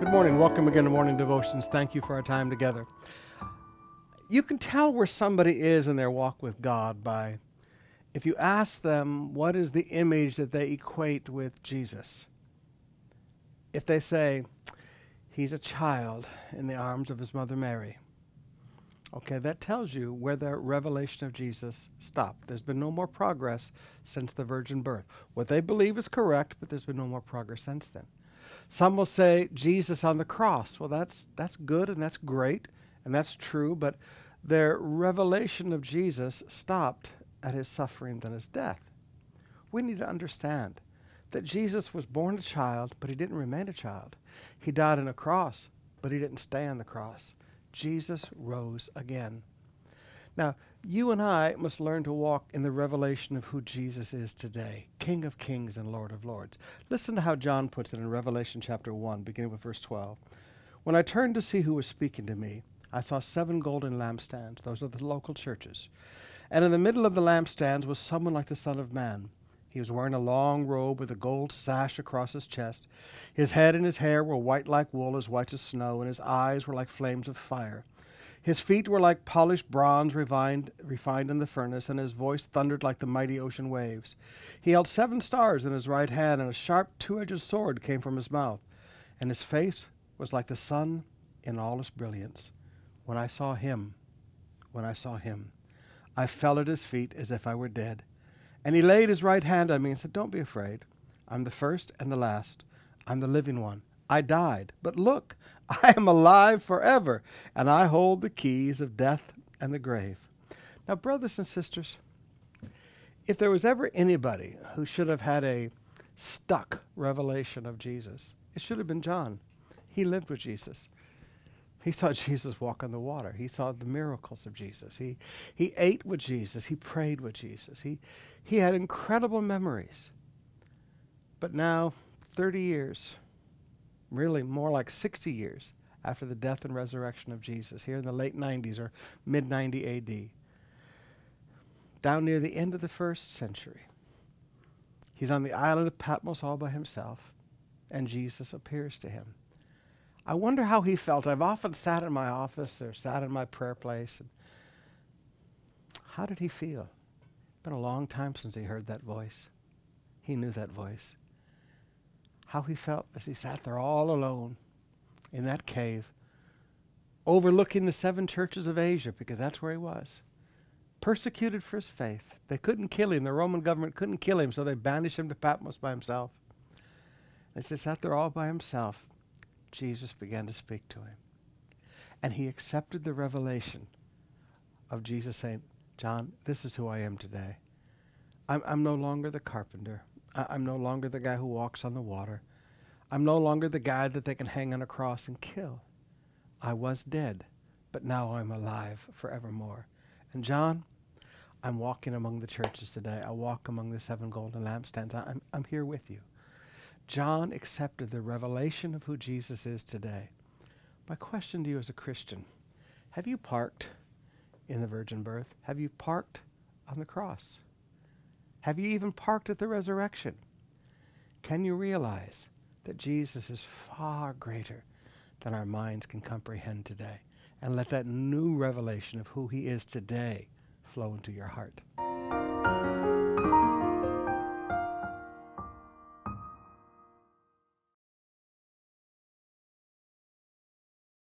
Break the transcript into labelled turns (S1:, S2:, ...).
S1: Good morning. Welcome again to Morning Devotions. Thank you for our time together. You can tell where somebody is in their walk with God by if you ask them what is the image that they equate with Jesus. If they say, he's a child in the arms of his mother Mary. Okay, that tells you where the revelation of Jesus stopped. There's been no more progress since the virgin birth. What they believe is correct, but there's been no more progress since then. Some will say Jesus on the cross. Well, that's good and that's great and that's true, but their revelation of Jesus stopped at his suffering and his death. We need to understand that Jesus was born a child, but he didn't remain a child. He died on a cross, but he didn't stay on the cross. Jesus rose again. Now, you and I must learn to walk in the revelation of who Jesus is today, King of Kings and Lord of Lords. Listen to how John puts it in Revelation chapter 1, beginning with verse 12. When I turned to see who was speaking to me, I saw 7 golden lampstands. Those are the local churches. And in the middle of the lampstands was someone like the Son of Man. He was wearing a long robe with a gold sash across his chest. His head and his hair were white like wool, as white as snow, and his eyes were like flames of fire. His feet were like polished bronze refined in the furnace, and his voice thundered like the mighty ocean waves. He held 7 stars in his right hand, and a sharp 2-edged sword came from his mouth. And his face was like the sun in all its brilliance. When I saw him, I fell at his feet as if I were dead. And he laid his right hand on me and said, "Don't be afraid. I'm the first and the last. I'm the living one. I died, but look, I am alive forever, and I hold the keys of death and the grave." Now, brothers and sisters, if there was ever anybody who should have had a stuck revelation of Jesus, it should have been John. He lived with Jesus. He saw Jesus walk on the water. He saw the miracles of Jesus. He ate with Jesus. He prayed with Jesus. He had incredible memories. But now, 30 years, really more like 60 years after the death and resurrection of Jesus, here in the late 90s or mid-90 AD, down near the end of the 1st century, he's on the island of Patmos all by himself, and Jesus appears to him. I wonder how he felt. I've often sat in my office or sat in my prayer place. And how did he feel? It's been a long time since he heard that voice. He knew that voice. How he felt as he sat there all alone in that cave, overlooking the 7 churches of Asia, because that's where he was. Persecuted for his faith. They couldn't kill him. The Roman government couldn't kill him, so they banished him to Patmos by himself. As he sat there all by himself, Jesus began to speak to him. And he accepted the revelation of Jesus saying, "John, this is who I am today. I'm no longer the carpenter. I'm no longer the guy who walks on the water. I'm no longer the guy that they can hang on a cross and kill. I was dead, but now I'm alive forevermore. And John, I'm walking among the churches today. I walk among the 7 golden lampstands. I'm here with you." John accepted the revelation of who Jesus is today. My question to you as a Christian, have you parked in the virgin birth? Have you parked on the cross? Have you even parked at the resurrection? Can you realize that Jesus is far greater than our minds can comprehend today? And let that new revelation of who he is today flow into your heart.